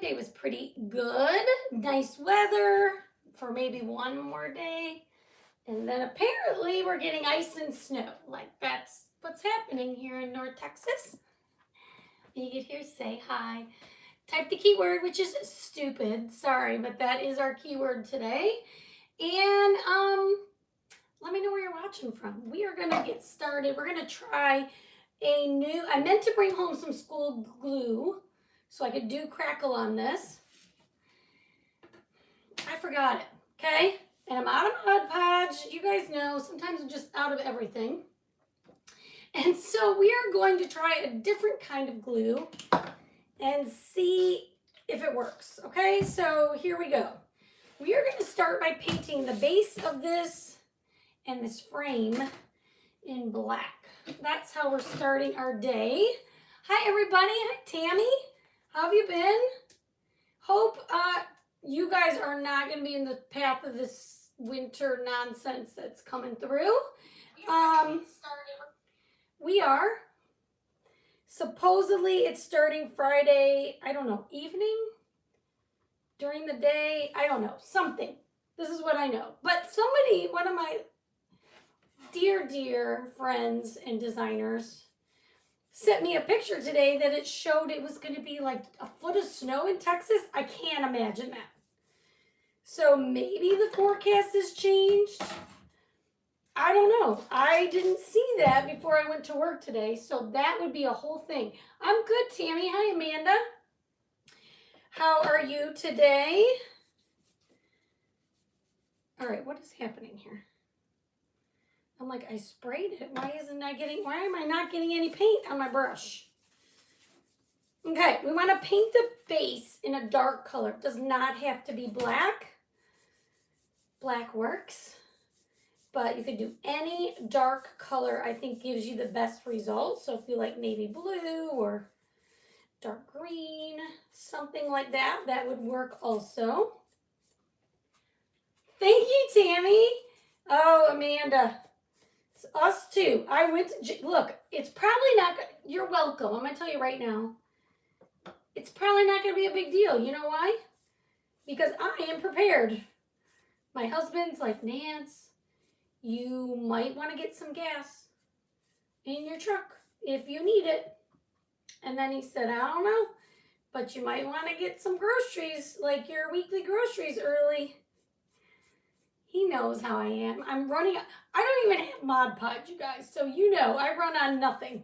Monday was pretty good. Nice weather for maybe one more day. And then apparently we're getting ice and snow. Like that's what's happening here in North Texas. You get here, say hi. Type the keyword, which is stupid. Sorry, but that is our keyword today. And let me know where you're watching from. We are gonna get started. We're gonna try I meant to bring home some school glue so I could do crackle on this. I forgot it, okay? And I'm out of Mod Podge. You guys know, sometimes I'm just out of everything. And so we are going to try a different kind of glue and see if it works, okay? So here we go. We are gonna start by painting the base of this and this frame in black. That's how we're starting our day. Hi everybody, hi Tammy. How have you been? Hope you guys are not going to be in the path of this winter nonsense that's coming through. We are. Supposedly it's starting Friday, I don't know, evening? During the day? I don't know, something. This is what I know. But somebody, one of my dear friends and designers sent me a picture today that it showed it was going to be like a foot of snow in Texas. I can't imagine that. So maybe the forecast has changed. I don't know. I didn't see that before I went to work today. So that would be a whole thing. I'm good, Tammy. Hi, Amanda. How are you today? All right, what is happening here? I'm like, I sprayed it. Why am I not getting any paint on my brush? Okay, we want to paint the base in a dark color. It does not have to be black. Black works, but you could do any dark color I think gives you the best results. So if you like navy blue or dark green, something like that, that would work also. Thank you, Tammy. Oh, Amanda. It's us too. I went to, look, it's probably not, you're welcome. I'm going to tell you right now. It's probably not going to be a big deal. You know why? Because I am prepared. My husband's like, Nance, you might want to get some gas in your truck if you need it. And then he said, I don't know, but you might want to get some groceries, like your weekly groceries early. He knows how I am. I don't even have Mod Podge, you guys. So you know, I run on nothing.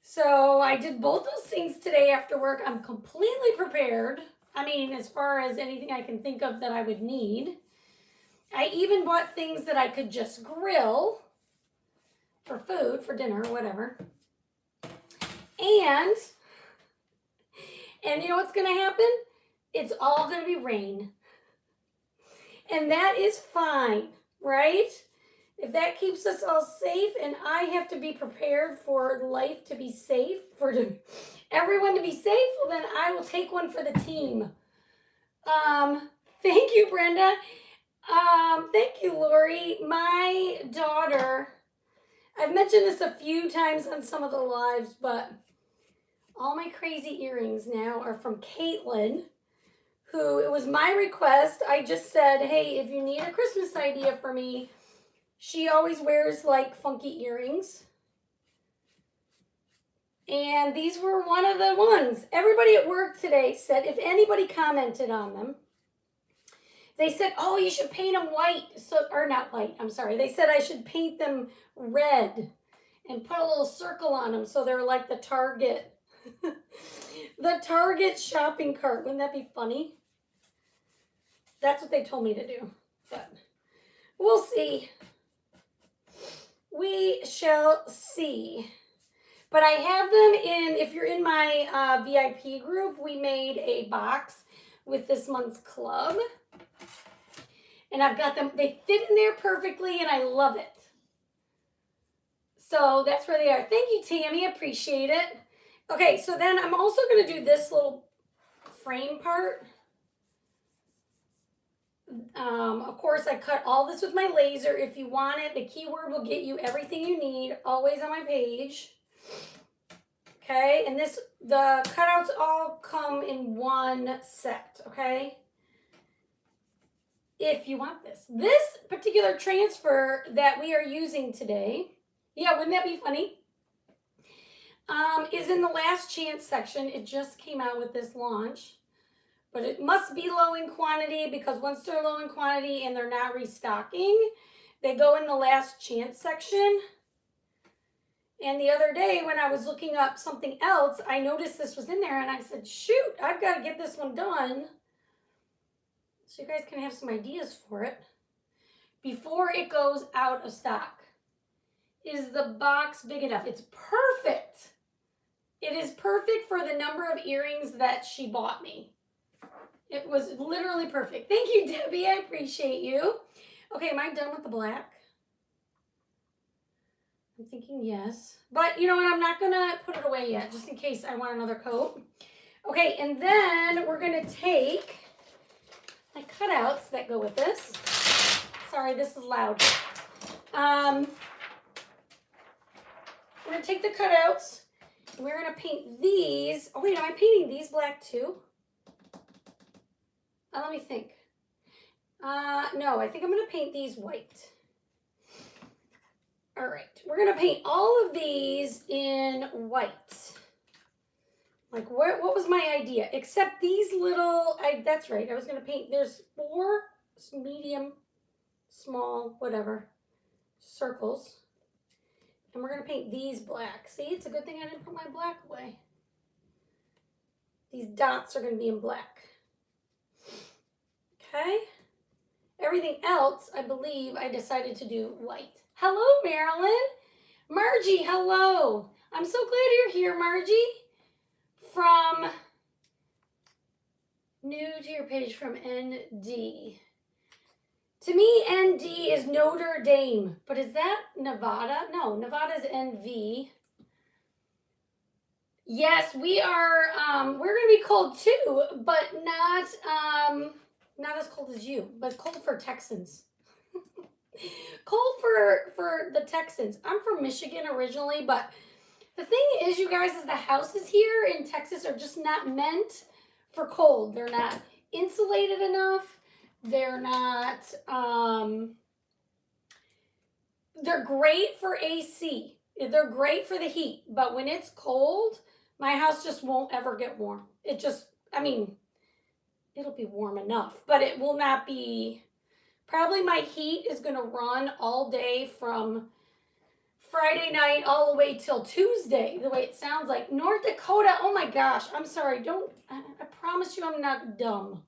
So I did both those things today after work. I'm completely prepared. I mean, as far as anything I can think of that I would need. I even bought things that I could just grill for food, for dinner, whatever. And you know what's going to happen? It's all going to be rain. And that is fine, right? If that keeps us all safe and I have to be prepared for life to be safe, for everyone to be safe, well then I will take one for the team. Thank you, Brenda. Thank you, Lori. My daughter, I've mentioned this a few times on some of the lives, but all my crazy earrings now are from Caitlin, who, it was my request. I just said, hey, if you need a Christmas idea for me, she always wears like funky earrings. And these were one of the ones. Everybody at work today said, if anybody commented on them, they said, oh, you should paint them white. Or not white, I'm sorry. They said I should paint them red and put a little circle on them so they're like the Target. The Target shopping cart. Wouldn't that be funny? That's what they told me to do. But we'll see. We shall see. But I have them in, if you're in my VIP group, we made a box with this month's club. And I've got them, they fit in there perfectly, and I love it. So that's where they are. Thank you, Tammy. Appreciate it. Okay, so then I'm also going to do this little frame part. Of course, I cut all this with my laser. If you want it, the keyword will get you everything you need, always on my page. Okay, and the cutouts all come in one set, okay? If you want this. This particular transfer that we are using today, yeah, wouldn't that be funny? Is in the last chance section. It just came out with this launch. But it must be low in quantity because once they're low in quantity and they're not restocking, they go in the last chance section. And the other day when I was looking up something else, I noticed this was in there and I said, shoot, I've got to get this one done so you guys can have some ideas for it before it goes out of stock. Is the box big enough? It's perfect. It is perfect for the number of earrings that she bought me. It was literally perfect. Thank you, Debbie. I appreciate you. Okay, am I done with the black? I'm thinking yes. But you know what? I'm not going to put it away yet, just in case I want another coat. Okay, and then we're going to take my cutouts that go with this. Sorry, this is loud. We're going to take the cutouts. And we're going to paint these. Oh, wait, am I painting these black too? Let me think. No, I think I'm going to paint these white. All right, we're going to paint all of these in white. Like, what was my idea? Except these little, that's right, I was going to paint, there's 4 medium, small, whatever, circles. And we're going to paint these black. See, it's a good thing I didn't put my black away. These dots are going to be in black. Okay. Everything else, I believe I decided to do white. Hello, Marilyn. Margie, hello. I'm so glad you're here, Margie. From new to your page from ND. To me, ND is Notre Dame, but is that Nevada? No, Nevada's NV. Yes, we are, we're going to be cold too, but not as cold as you, but cold for Texans. Cold for the Texans. I'm from Michigan originally, but the thing is, you guys, is the houses here in Texas are just not meant for cold. They're not insulated enough. They're not, they're great for AC. They're great for the heat, but when it's cold, my house just won't ever get warm. It just, I mean, it'll be warm enough, but it will not be, probably my heat is going to run all day from Friday night all the way till Tuesday, the way it sounds like. North Dakota, oh my gosh, I'm sorry, I promise you I'm not dumb.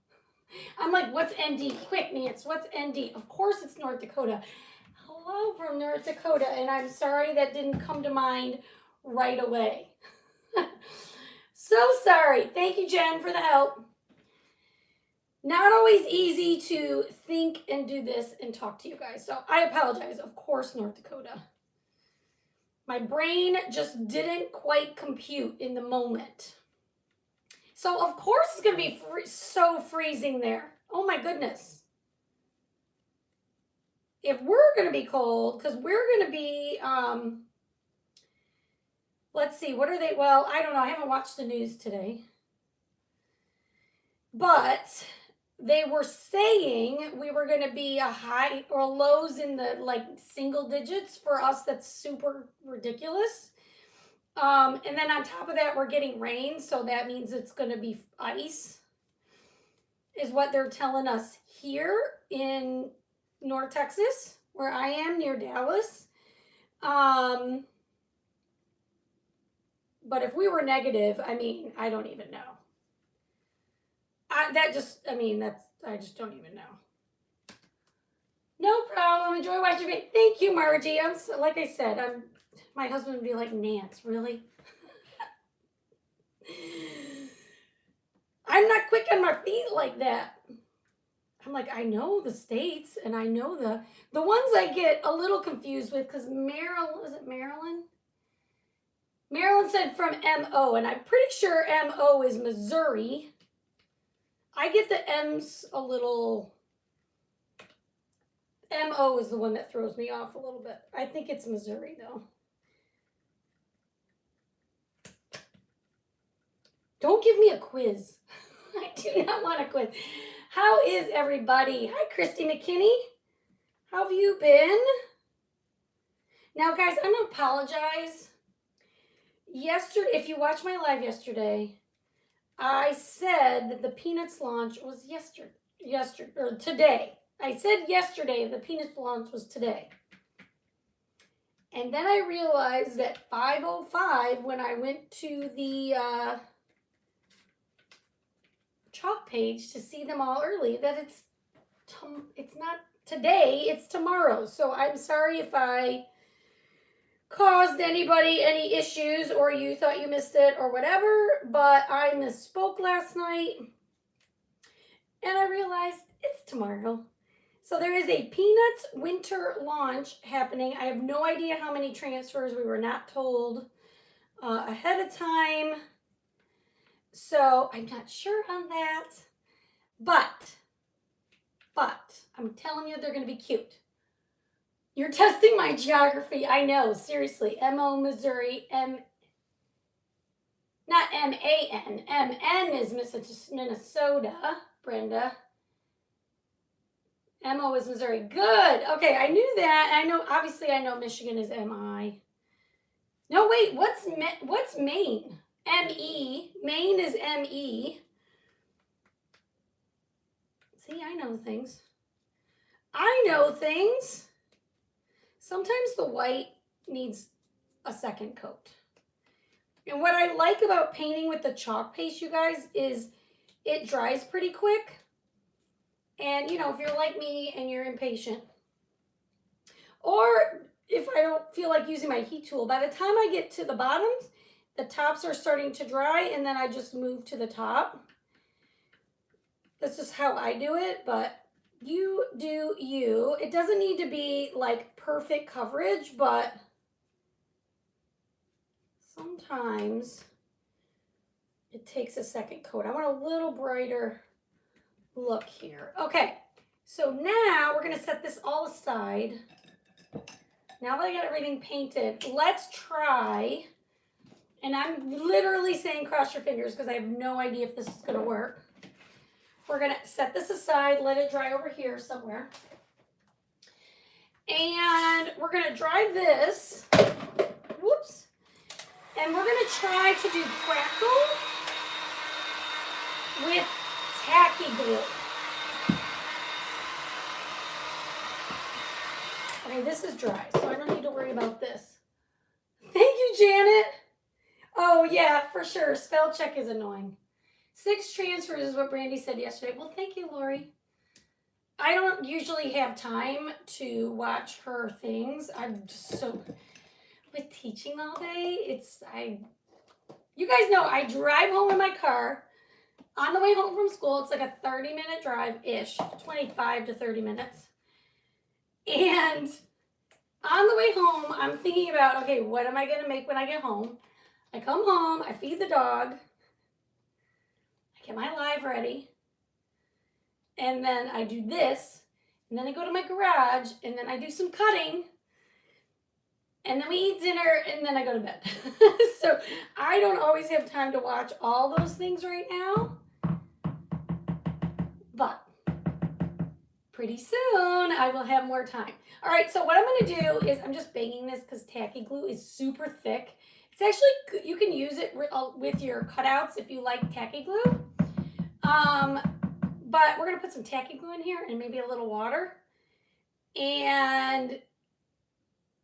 I'm like, what's ND? Quick, Nance, what's ND? Of course it's North Dakota. Hello from North Dakota, and I'm sorry that didn't come to mind right away. So sorry. Thank you, Jen, for the help. Not always easy to think and do this and talk to you guys, so I apologize. Of course, North Dakota. My brain just didn't quite compute in the moment. So, of course, it's going to be so freezing there. Oh, my goodness. If we're going to be cold, because we're going to be, let's see, what are they? Well, I don't know. I haven't watched the news today. But they were saying we were going to be a high or lows in the like single digits. For us, that's super ridiculous. And then on top of that, we're getting rain. So that means it's going to be ice, is what they're telling us here in North Texas, where I am near Dallas. But if we were negative, I mean, I don't even know. I just don't even know. No problem. Enjoy watching me. Thank you, Margie. Like I said, my husband would be like, Nance, really? I'm not quick on my feet like that. I'm like, I know the states, and I know the ones I get a little confused with, because Maryland? Maryland said from M-O, and I'm pretty sure M-O is Missouri. I get the M's a little, M-O is the one that throws me off a little bit. I think it's Missouri, though. Don't give me a quiz. I do not want a quiz. How is everybody? Hi, Christy McKinney. How have you been? Now, guys, I'm going to apologize. Yesterday, if you watched my live yesterday, I said that the Peanuts launch was today. I said yesterday the Peanuts launch was today. And then I realized at 5:05 when I went to the chalk page to see them all early that it's not today, it's tomorrow. So I'm sorry if I caused anybody any issues or you thought you missed it or whatever, but I misspoke last night and I realized it's tomorrow. So there is a Peanuts winter launch happening. I have no idea how many transfers. We were not told ahead of time. So I'm not sure on that. But I'm telling you they're going to be cute. You're testing my geography. I know, seriously. M.O. Missouri, not M-A-N. M-N is Minnesota, Brenda. M-O is Missouri. Good. Okay, I knew that. I know Michigan is M-I. No, wait, what's Maine? M-E. Maine is M-E. See, I know things. Sometimes the white needs a second coat. And what I like about painting with the chalk paste, you guys, is it dries pretty quick. And, you know, if you're like me and you're impatient, or if I don't feel like using my heat tool, by the time I get to the bottoms, the tops are starting to dry, and then I just move to the top. That's just how I do it, but you do you. It doesn't need to be like perfect coverage, but sometimes it takes a second coat. I want a little brighter look here. Okay, so now we're going to set this all aside. Now that I got everything painted, let's try, and I'm literally saying cross your fingers because I have no idea if this is going to work. We're going to set this aside, let it dry over here somewhere. And we're going to dry this. Whoops. And we're going to try to do crackle with tacky glue. Okay, this is dry, so I don't need to worry about this. Thank you, Janet. Oh, yeah, for sure. Spell check is annoying. 6 transfers is what Brandy said yesterday. Well, thank you, Lori. I don't usually have time to watch her things. I'm just so, with teaching all day, you guys know I drive home in my car. On the way home from school, it's like a 30-minute drive-ish, 25 to 30 minutes. And on the way home, I'm thinking about, okay, what am I going to make when I get home? I come home, I feed the dog, I get my live ready, and then I do this, and then I go to my garage, and then I do some cutting, and then we eat dinner, and then I go to bed. So I don't always have time to watch all those things right now, but pretty soon I will have more time. All right, so what I'm going to do is I'm just banging this because tacky glue is super thick. It's actually, you can use it with your cutouts if you like tacky glue. But we're going to put some tacky glue in here and maybe a little water and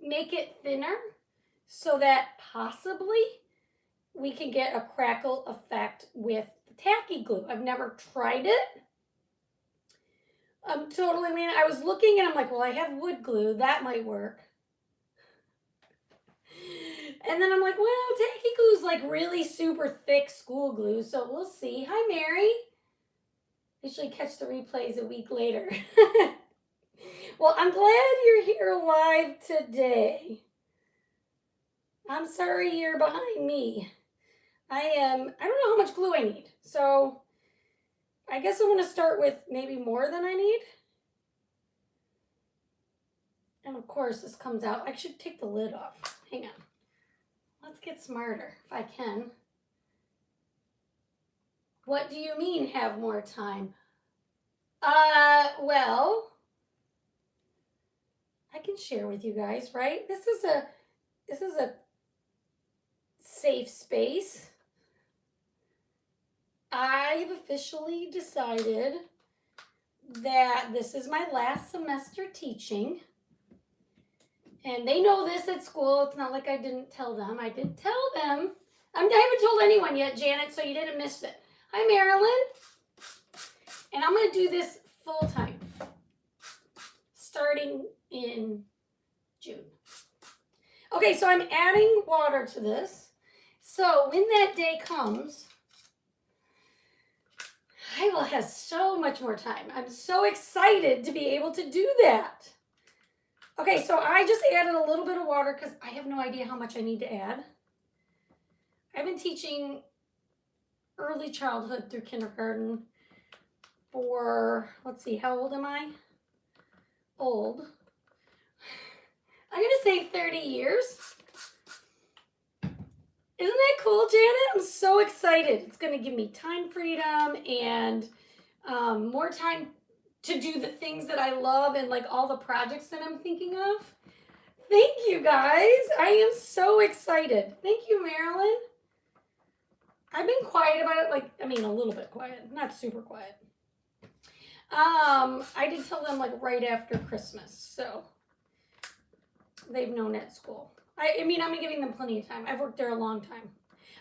make it thinner so that possibly we can get a crackle effect with the tacky glue. I've never tried it. I was looking and I'm like, well, I have wood glue. That might work. And then I'm like, well, tacky glue is like really super thick school glue. So we'll see. Hi, Mary. Usually catch the replays a week later. Well, I'm glad you're here live today. I'm sorry you're behind me. I don't know how much glue I need. So I guess I'm going to start with maybe more than I need. And of course, this comes out. I should take the lid off. Hang on. Let's get smarter if I can. What do you mean have more time? Well, I can share with you guys, right? This is a safe space. I've officially decided that this is my last semester teaching. And they know this at school. It's not like I didn't tell them. I did tell them. I haven't told anyone yet, Janet, so you didn't miss it. Hi, Marilyn. And I'm going to do this full time, starting in June. Okay, so I'm adding water to this. So when that day comes, I will have so much more time. I'm so excited to be able to do that. Okay, so I just added a little bit of water because I have no idea how much I need to add. I've been teaching early childhood through kindergarten for, let's see, how old am I? Old. I'm going to say 30 years. Isn't that cool, Janet? I'm so excited. It's going to give me time freedom and more time to do the things that I love and like all the projects that I'm thinking of. Thank you, guys. I am so excited. Thank you, Marilyn. I've been quiet about it, a little bit quiet, not super quiet. I did tell them like right after Christmas, so they've known at school. I'm giving them plenty of time. I've worked there a long time.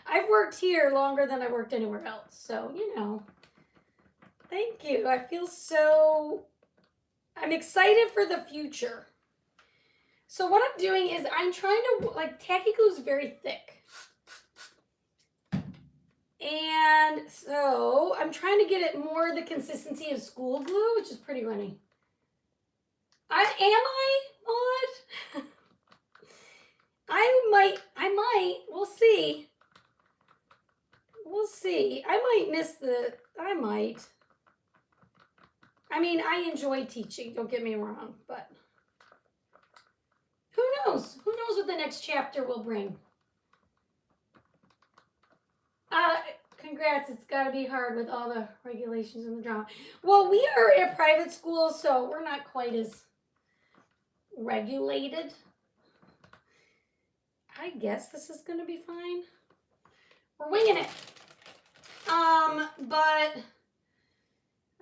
I've worked here longer than I worked anywhere else, so Thank you. I'm excited for the future. So what I'm doing is I'm trying to, tacky glue is very thick. And so I'm trying to get it more the consistency of school glue, which is pretty runny. What? I might, we'll see. I enjoy teaching, don't get me wrong, but who knows? Who knows what the next chapter will bring? Congrats, it's got to be hard with all the regulations and the drama. Well, we are a private school, so we're not quite as regulated. I guess this is going to be fine. We're winging it. But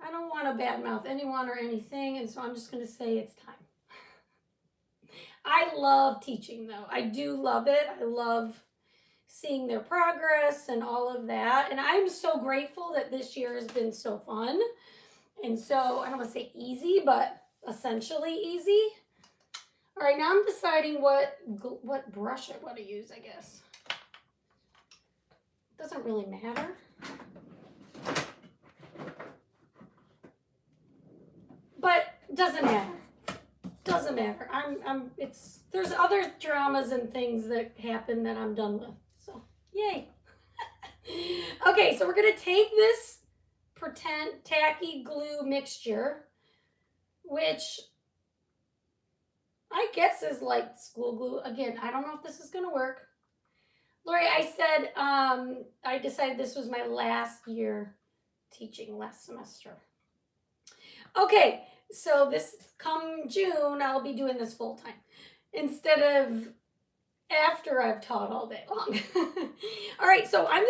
I don't want to badmouth anyone or anything, and so I'm just going to say it's time. I love teaching, though. I do love it. I love seeing their progress and all of that. And I'm so grateful that this year has been so fun. And so, I don't want to say easy, but essentially easy. All right, now I'm deciding what brush I want to use, I guess. Doesn't really matter. But doesn't matter. Doesn't matter. There's other dramas and things that happen that I'm done with. So, yay. Okay, so we're going to take this pretend tacky glue mixture, which I guess is like school glue. Again, I don't know if this is going to work. Lori, I said I decided this was my last year teaching, last semester. Okay, so this come June, I'll be doing this full time instead of after I've taught all day long. All right, so I'm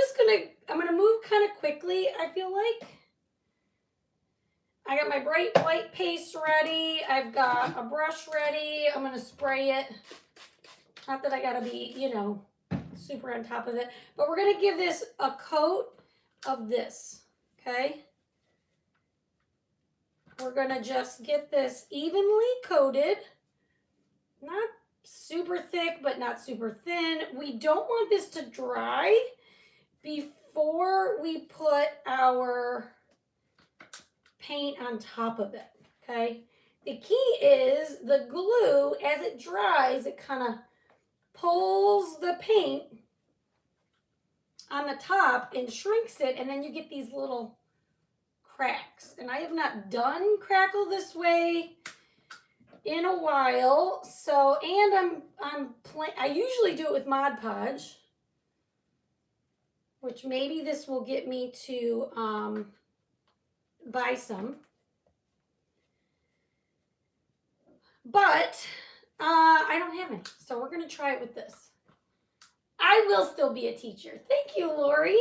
gonna move kind of quickly, I feel like. I got my bright white paste ready. I've got a brush ready. I'm gonna spray it. Not that I gotta be, super on top of it, but we're gonna give this a coat of this, okay? We're gonna just get this evenly coated, not super thick, but not super thin. We don't want this to dry before we put our paint on top of it, okay? The key is the glue, as it dries, it kind of pulls the paint on the top and shrinks it, and then you get these little cracks. And I have not done crackle this way in a while, so, and I usually do it with Mod Podge. which maybe this will get me to buy some. But I don't have any, so we're going to try it with this. I will still be a teacher. Thank you, Lori.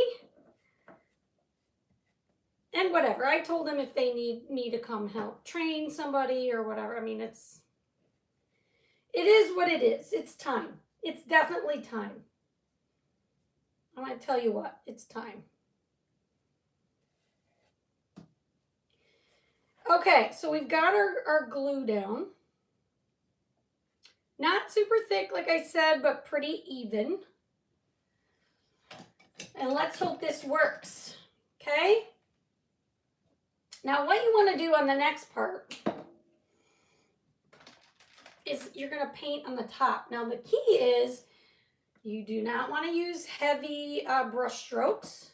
And whatever. I told them if they need me to come help train somebody or whatever. I mean, it is what it is. It's time. It's definitely time. I'm going to tell you what. It's time. Okay, so we've got our glue down. Not super thick, like I said, but pretty even. And let's hope this works. Okay? Now, what you want to do on the next part is you're going to paint on the top. Now, the key is you do not want to use heavy brush strokes.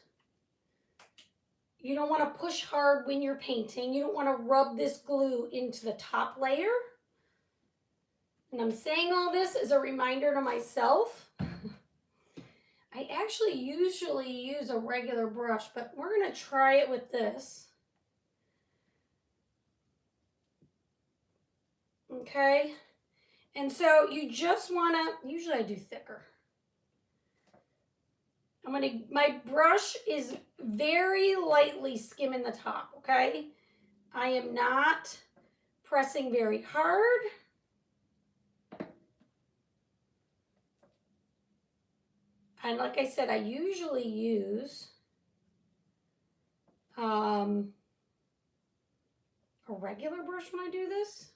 You don't want to push hard when you're painting. You don't want to rub this glue into the top layer. And I'm saying all this as a reminder to myself. I actually usually use a regular brush, but we're going to try it with this. Okay, and so you just want to, usually I do thicker. My brush is very lightly skimming the top, okay? I am not pressing very hard. And like I said, I usually use a regular brush when I do this.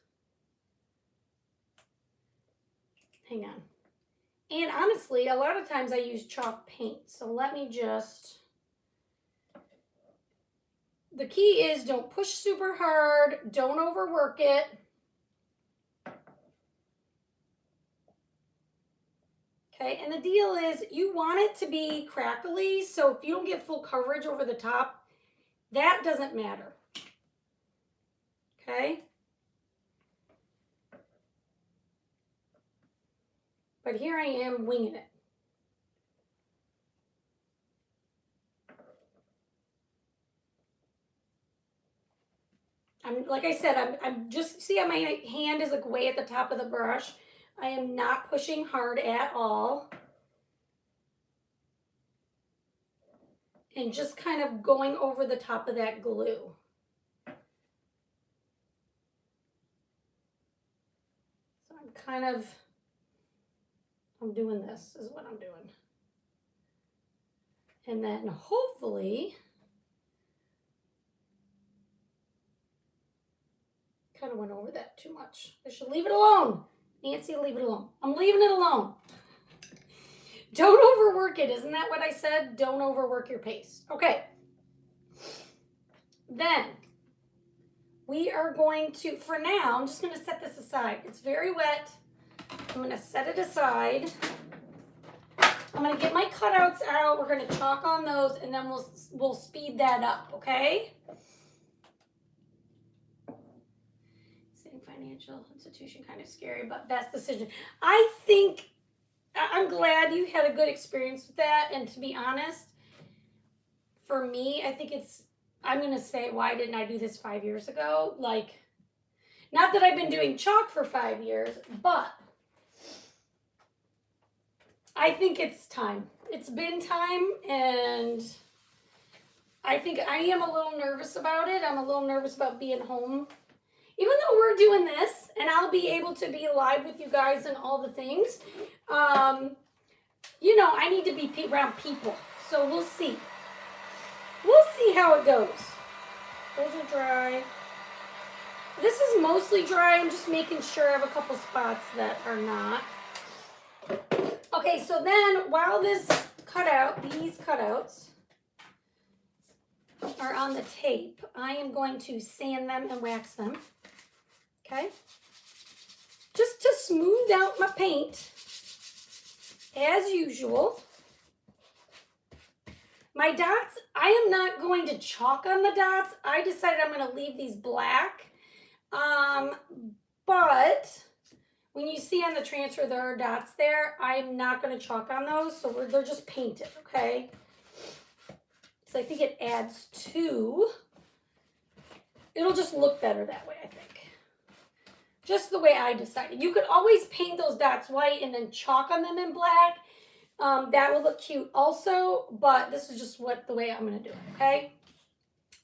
Hang on. And honestly, a lot of times I use chalk paint. So let me just... The key is don't push super hard. Don't overwork it. Okay, and the deal is you want it to be crackly. So if you don't get full coverage over the top, that doesn't matter. Okay? But here I am winging it. Like I said, I'm just, see how my hand is like way at the top of the brush? I am not pushing hard at all. And just kind of going over the top of that glue. So I'm doing this is what I'm doing. And then hopefully, kind of went over that too much. I should leave it alone. Nancy, leave it alone. I'm leaving it alone. Don't overwork it. Isn't that what I said? Don't overwork your paste. Okay. Then we are going to, for now, I'm just going to set this aside. It's very wet. I'm going to set it aside. I'm going to get my cutouts out. We're going to chalk on those, and then we'll speed that up, okay? Same financial institution, kind of scary, but best decision. I think, I'm glad you had a good experience with that, and to be honest, for me, I think I'm going to say, why didn't I do this 5 years ago? Like, not that I've been doing chalk for 5 years, but I think it's time. It's been time, and I think I am a little nervous about it. I'm a little nervous about being home. Even though we're doing this, and I'll be able to be live with you guys and all the things, you know, I need to be around people. So we'll see. We'll see how it goes. Those are dry. This is mostly dry. I'm just making sure I have a couple spots that are not. Okay, so then while these cutouts are on the tape, I am going to sand them and wax them. Okay? Just to smooth out my paint, as usual. My dots, I am not going to chalk on the dots. I decided I'm going to leave these black. But when you see on the transfer there are dots there, I'm not going to chalk on those. So they're just painted, okay? because I think it adds to. It'll just look better that way, I think. Just the way I decided. You could always paint those dots white and then chalk on them in black. That would look cute also, but this is just the way I'm going to do it, okay?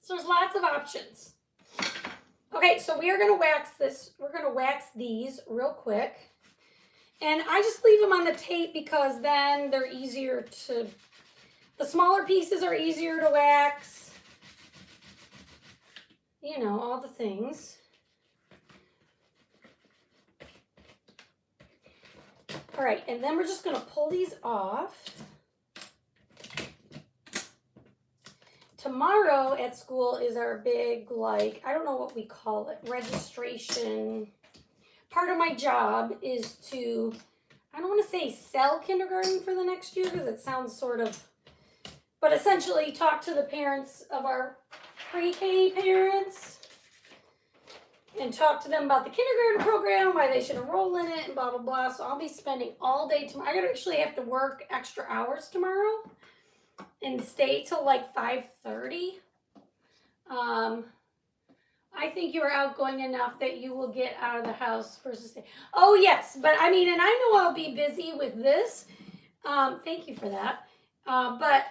So there's lots of options. Okay, so we are going to wax this. We're going to wax these real quick. And I just leave them on the tape because then they're easier to, the smaller pieces are easier to wax. You know, all the things. All right, and then we're just going to pull these off. Tomorrow at school is our big, like, I don't know what we call it, registration. Part of my job is to, I don't want to say sell kindergarten for the next year because it sounds sort of, but essentially talk to the parents of our pre-K parents and talk to them about the kindergarten program, why they should enroll in it, and blah, blah, blah. So I'll be spending all day tomorrow. I actually have to work extra hours tomorrow and stay till like 5:30. I think you are outgoing enough that you will get out of the house versus stay. Oh, yes. But I mean, and I know I'll be busy with this. Thank you for that. But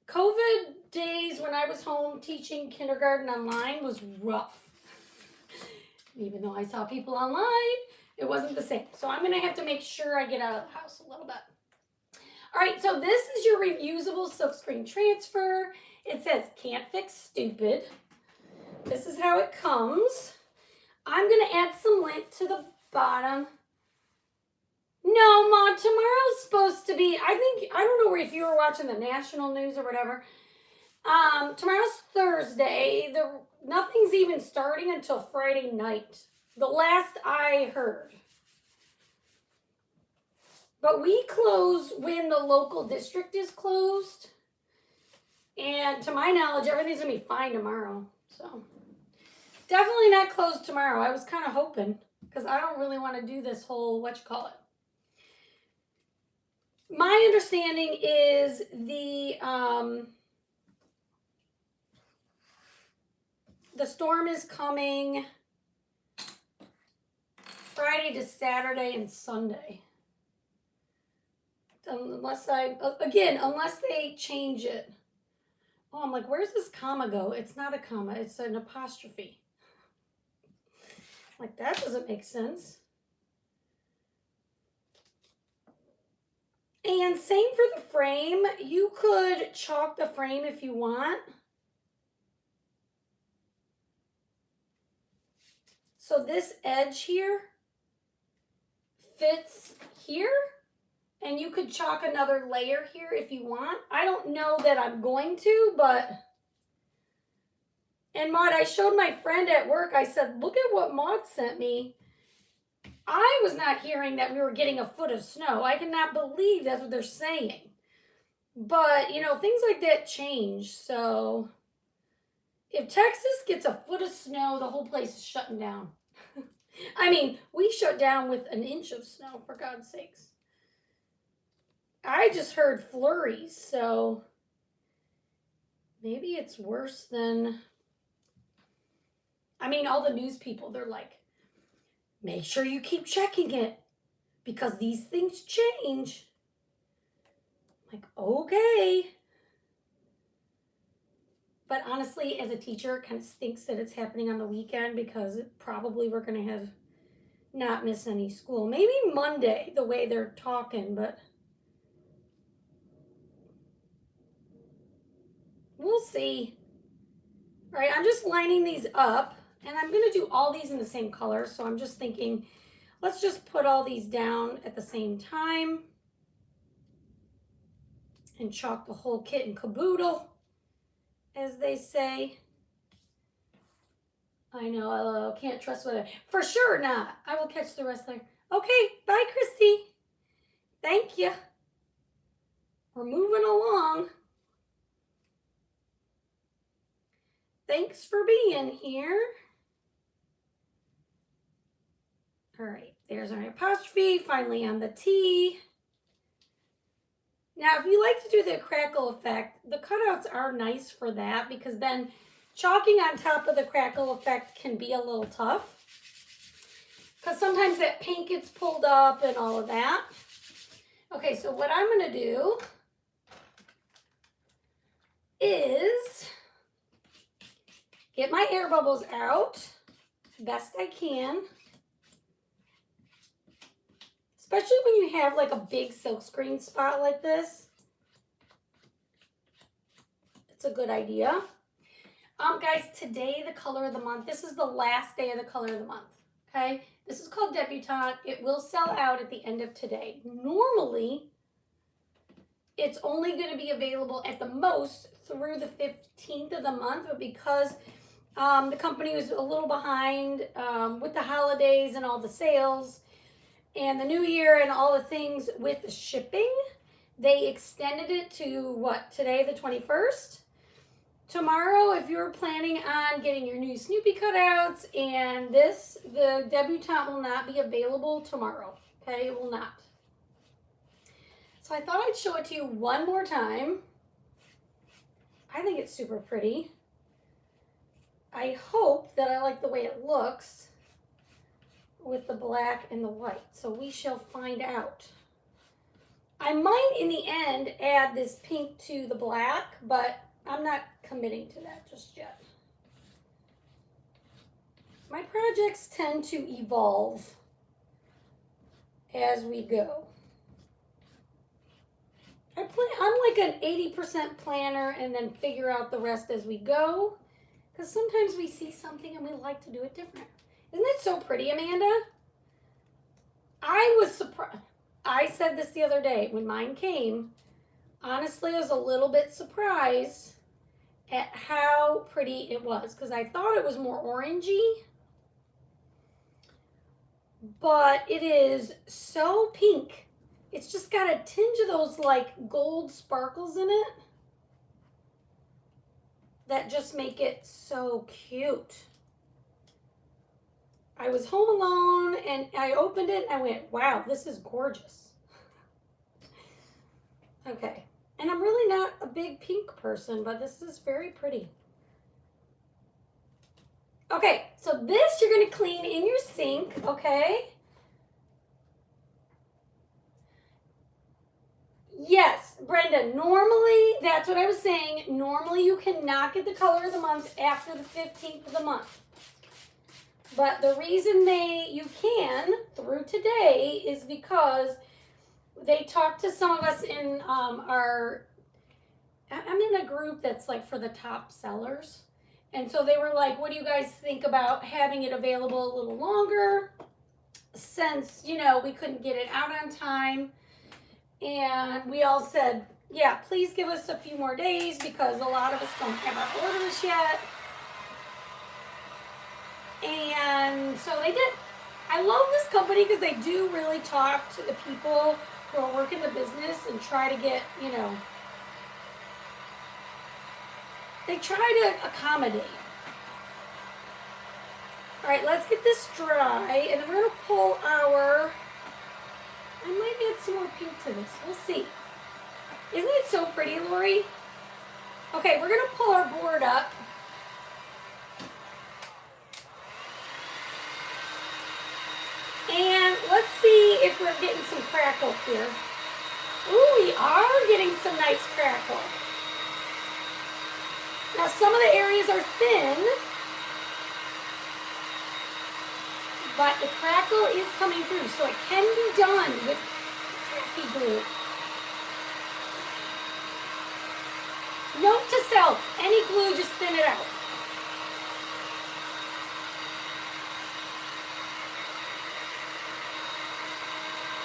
COVID days when I was home teaching kindergarten online was rough. Even though I saw people online, it wasn't the same. So I'm going to have to make sure I get out of the house a little bit. All right, so this is your reusable silkscreen transfer. It says, can't fix stupid. This is how it comes. I'm going to add some lint to the bottom. No, Mom, tomorrow's supposed to be, I don't know if you were watching the national news or whatever. Tomorrow's Thursday. Nothing's even starting until Friday night. The last I heard. But we close when the local district is closed. And to my knowledge, everything's going to be fine tomorrow. So, definitely not closed tomorrow. I was kind of hoping. Because I don't really want to do this whole, My understanding is the storm is coming Friday to Saturday and Sunday. Unless they change it. Oh, I'm like, where's this comma go? It's not a comma, it's an apostrophe. Like, that doesn't make sense. And same for the frame. You could chalk the frame if you want. So this edge here fits here. And you could chalk another layer here if you want. I don't know that I'm going to, but... And Maud, I showed my friend at work. I said, look at what Maud sent me. I was not hearing that we were getting a foot of snow. I cannot believe that's what they're saying. But, you know, things like that change. So, if Texas gets a foot of snow, the whole place is shutting down. I mean, we shut down with an inch of snow, for God's sakes. I just heard flurries, so maybe it's worse than... I mean, all the news people, they're like, make sure you keep checking it because these things change. I'm like, okay. But honestly, as a teacher, it kind of stinks that it's happening on the weekend because probably we're going to have not miss any school. Maybe Monday, the way they're talking, but... We'll see. All right, I'm just lining these up, and I'm going to do all these in the same color, so I'm just thinking, let's just put all these down at the same time and chalk the whole kit and caboodle, as they say. I know, I can't trust weather. For sure not. I will catch the rest later. Okay, bye, Christy. Thank you. We're moving along. Thanks for being here. All right, there's our apostrophe, finally on the T. Now, if you like to do the crackle effect, the cutouts are nice for that because then chalking on top of the crackle effect can be a little tough because sometimes that paint gets pulled up and all of that. Okay, so what I'm going to do is get my air bubbles out best I can. Especially when you have like a big silkscreen spot like this. It's a good idea. Guys, today the color of the month, this is the last day of the color of the month, okay? This is called Debutante. It will sell out at the end of today. Normally, it's only going to be available at the most through the 15th of the month, but because the company was a little behind with the holidays and all the sales and the new year and all the things with the shipping, they extended it to what, today the 21st? Tomorrow, if you're planning on getting your new Snoopy cutouts and this, the Debutante will not be available tomorrow, okay? It will not. So I thought I'd show it to you one more time. I think it's super pretty. I hope that I like the way it looks with the black and the white. So we shall find out. I might, in the end, add this pink to the black, but I'm not committing to that just yet. My projects tend to evolve as we go. I'm like an 80% planner and then figure out the rest as we go. Because sometimes we see something and we like to do it different. Isn't it so pretty, Amanda? I was surprised. I said this the other day when mine came. Honestly, I was a little bit surprised at how pretty it was because I thought it was more orangey. But it is so pink. It's just got a tinge of those like gold sparkles in it that just make it so cute. I was home alone and I opened it and I went, wow, this is gorgeous. Okay, and I'm really not a big pink person, but this is very pretty. Okay, so this you're gonna clean in your sink, okay? Yes, Brenda, normally, that's what I was saying. Normally you cannot get the color of the month after the 15th of the month. But the reason you can through today is because they talked to some of us in I'm in a group that's like for the top sellers. And so they were like, what do you guys think about having it available a little longer since, you know, we couldn't get it out on time. And we all said, yeah, please give us a few more days because a lot of us don't have our orders yet. And so they did. I love this company because they do really talk to the people who are working the business and try to get, you know, they try to accommodate. All right, let's get this dry, and then we're going to pull our, I might add some more pink to this. We'll see. Isn't it so pretty, Lori? Okay, we're going to pull our board up. And let's see if we're getting some crackle here. Ooh, we are getting some nice crackle. Now some of the areas are thin, but the crackle is coming through, so it can be done with tacky glue. Note to self, any glue, just thin it out.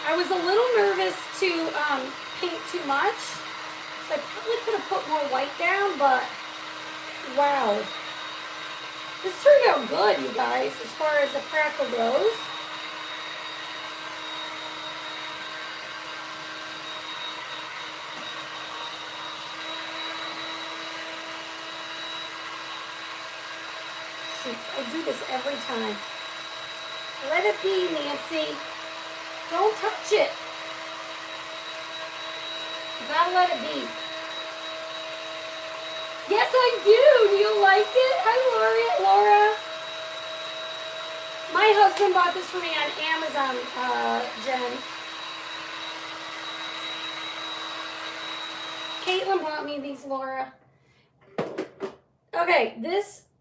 I was a little nervous to paint too much, so I probably could have put more white down, but wow. This turned out good, you guys, as far as the crackle goes. Shoot, I do this every time. Let it be, Nancy. Don't touch it. Gotta let it be. Yes, I do. Do you like it? Hi, Laura. My husband bought this for me on Amazon, Jen. Caitlin brought me these, Laura. Okay,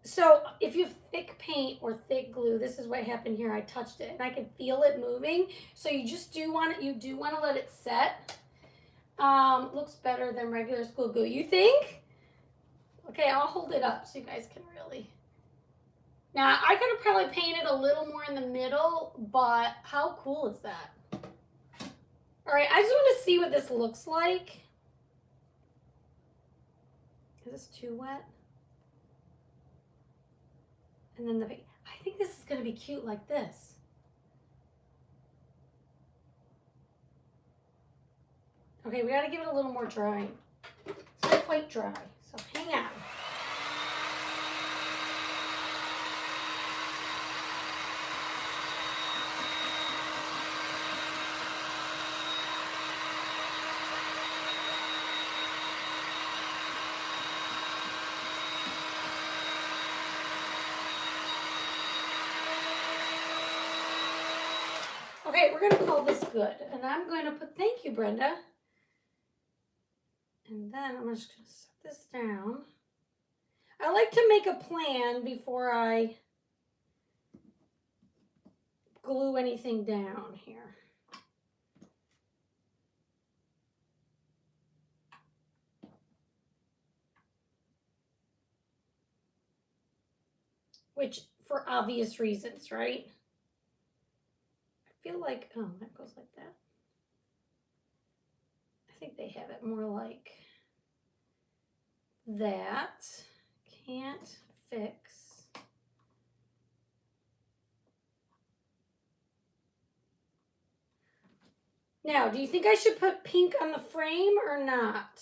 so if you have thick paint or thick glue, this is what happened here. I touched it and I could feel it moving. So you do want to let it set. Looks better than regular school glue. You think? Okay, I'll hold it up so you guys can really. Now, I could have probably painted a little more in the middle, but how cool is that? All right, I just want to see what this looks like. Is this too wet? And then I think this is going to be cute like this. Okay, we got to give it a little more drying. It's not quite dry, so hang on. Okay, we're going to call this good. And I'm going to put, thank you, Brenda. And then I'm just going to set this down. I like to make a plan before I glue anything down here. Which, for obvious reasons, right? I feel like, oh, that goes like that. I think they have it more like that. Can't fix. Now, do you think I should put pink on the frame or not?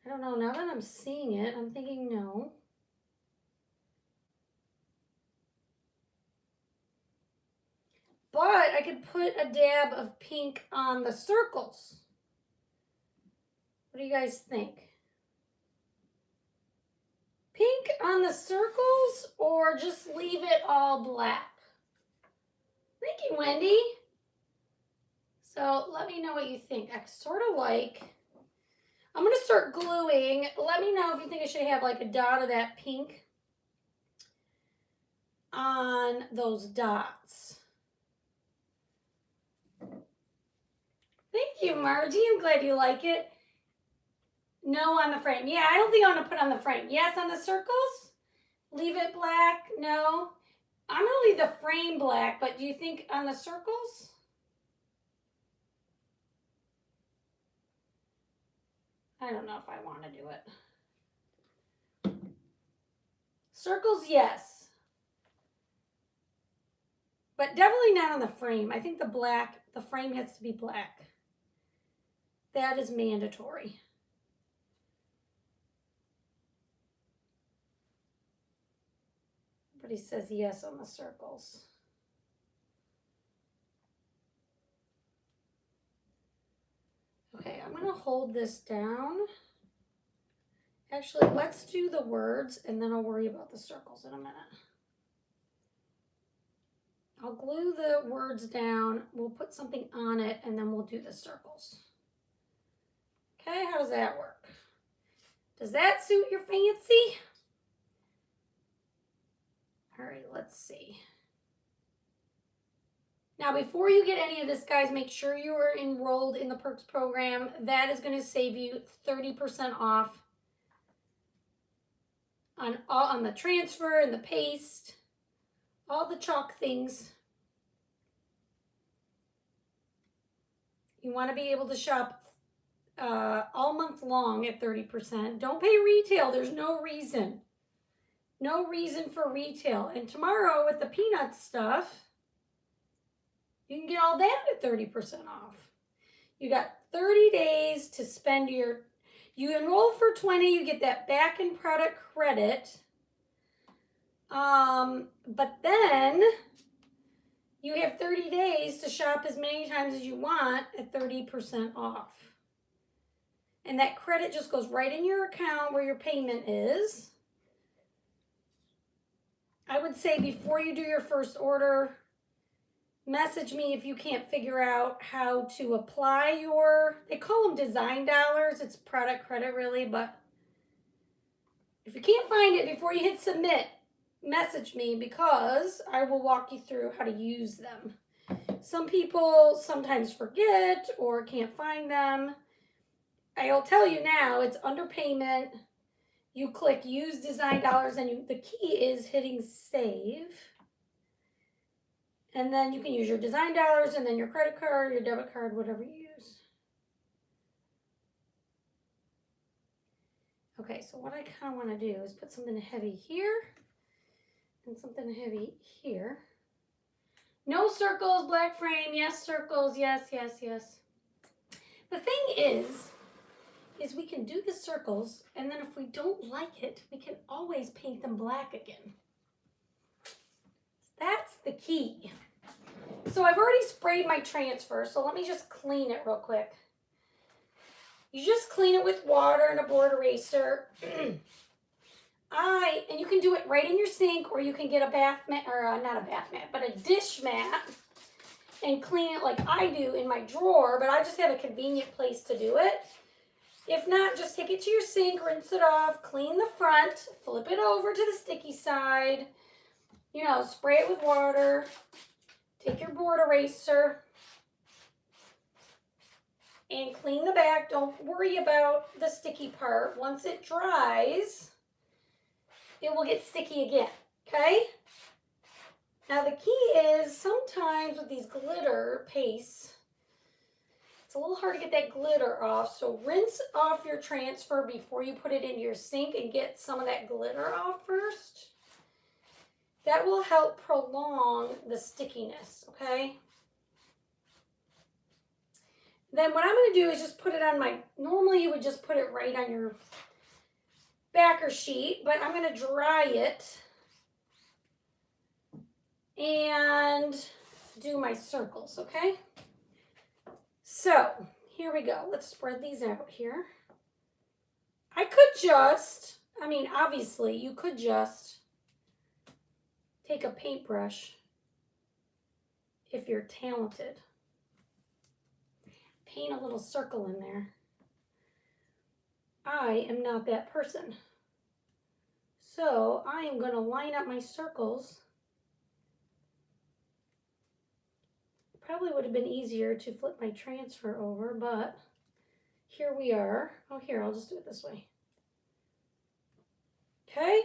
I don't know. Now that I'm seeing it, I'm thinking no. But I could put a dab of pink on the circles. What do you guys think? Pink on the circles or just leave it all black? Thank you, Wendy. So let me know what you think. I sort of like, I'm going to start gluing. Let me know if you think I should have like a dot of that pink on those dots. Thank you, Margie. I'm glad you like it. No on the frame. Yeah, I don't think I want to put on the frame. Yes on the circles? Leave it black? No. I'm going to leave the frame black, but do you think on the circles? I don't know if I want to do it. Circles, yes. But definitely not on the frame. I think the frame has to be black. That is mandatory. But he says yes on the circles. Okay, I'm going to hold this down. Actually, let's do the words and then I'll worry about the circles in a minute. I'll glue the words down. We'll put something on it and then we'll do the circles. Okay, how does that work? Does that suit your fancy? All right, let's see. Now, before you get any of this, guys, make sure you are enrolled in the Perks program. That is going to save you 30% off on the transfer and the paste, all the chalk things. You want to be able to shop all month long at 30%. Don't pay retail. There's no reason. No reason for retail. And tomorrow with the peanut stuff, you can get all that at 30% off. You got 30 days to spend you enroll for 20, you get that back in product credit. But then you have 30 days to shop as many times as you want at 30% off. And that credit just goes right in your account where your payment is. I would say before you do your first order, message me if you can't figure out how to apply your, they call them design dollars. It's product credit really, but if you can't find it before you hit submit, message me because I will walk you through how to use them. Some people sometimes forget or can't find them. I'll tell you now, it's under payment. You click use design dollars and the key is hitting save. And then you can use your design dollars and then your credit card, your debit card, whatever you use. Okay, so what I kind of want to do is put something heavy here and something heavy here. No circles, black frame, yes, circles, yes, yes, yes. The thing is we can do the circles, and then if we don't like it, we can always paint them black again. That's the key. So I've already sprayed my transfer, so let me just clean it real quick. You just clean it with water and a board eraser. And you can do it right in your sink, or you can get a bath mat, or not a bath mat, but a dish mat, and clean it like I do in my drawer, but I just have a convenient place to do it. If not, just take it to your sink, rinse it off, clean the front, flip it over to the sticky side, you know, spray it with water, take your board eraser, and clean the back. Don't worry about the sticky part. Once it dries, it will get sticky again, okay? Now the key is sometimes with these glitter pastes, it's a little hard to get that glitter off, so rinse off your transfer before you put it into your sink and get some of that glitter off first. That will help prolong the stickiness, okay? Then what I'm going to do is just put it on my, normally you would just put it right on your backer sheet, but I'm going to dry it and do my circles, okay? So here we go. Let's spread these out here. I could just, obviously you could just take a paintbrush if you're talented. Paint a little circle in there. I am not that person. So I am going to line up my circles. Probably would have been easier to flip my transfer over, but here we are. Oh, here, I'll just do it this way. Okay.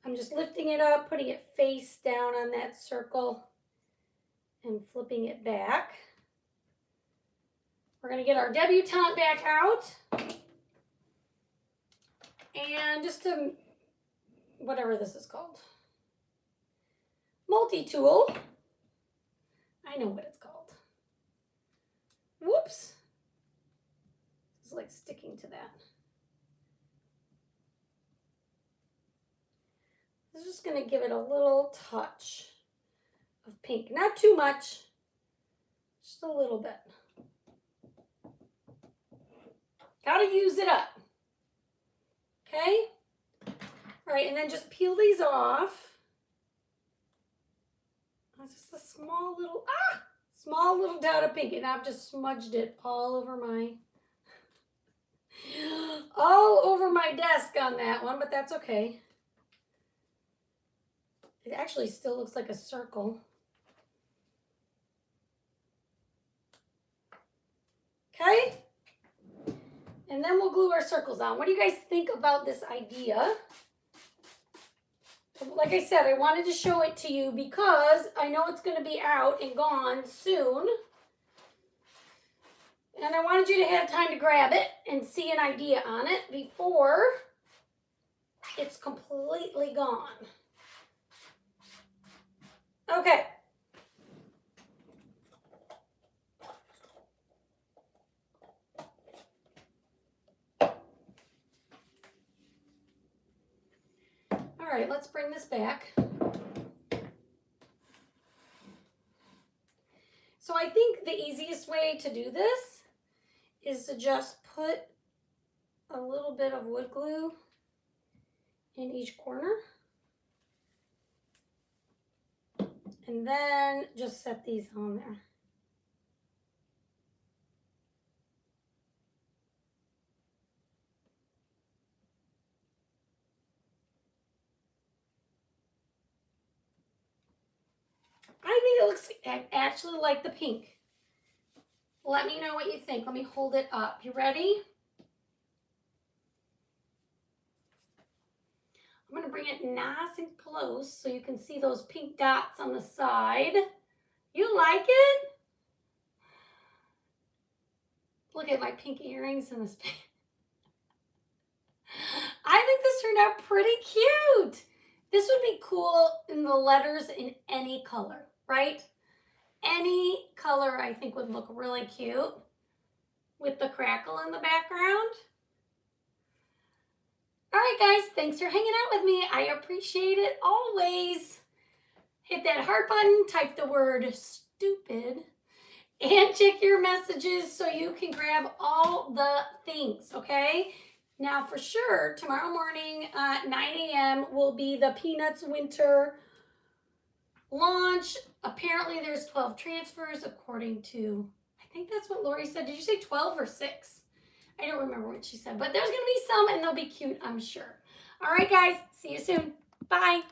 I'm just lifting it up, putting it face down on that circle, and flipping it back. We're going to get our debutante back out. And just to, whatever this is called, multi-tool. I know what it's called. Whoops. It's like sticking to that. I'm just going to give it a little touch of pink. Not too much, just a little bit. Got to use it up. Okay? All right, and then just peel these off. Just a small little dot of pink, and I've just smudged it all over my desk on that one, but that's okay. It actually still looks like a circle. Okay? And then we'll glue our circles on. What do you guys think about this idea? Like I said, I wanted to show it to you because I know it's going to be out and gone soon. And I wanted you to have time to grab it and see an idea on it before it's completely gone. Okay. All right, let's bring this back. So I think the easiest way to do this is to just put a little bit of wood glue in each corner. And then just set these on there. I think it looks actually like the pink. Let me know what you think. Let me hold it up. You ready? I'm going to bring it nice and close so you can see those pink dots on the side. You like it? Look at my pink earrings in this. I think this turned out pretty cute. This would be cool in the letters in any color, right? Any color I think would look really cute with the crackle in the background. All right, guys, thanks for hanging out with me. I appreciate it always. Hit that heart button, type the word stupid, and check your messages so you can grab all the things, okay? Now, for sure, tomorrow morning at 9 a.m. will be the Peanuts Winter launch. Apparently, there's 12 transfers according to, I think that's what Lori said. Did you say 12 or 6? I don't remember what she said, but there's going to be some, and they'll be cute, I'm sure. All right, guys, see you soon. Bye.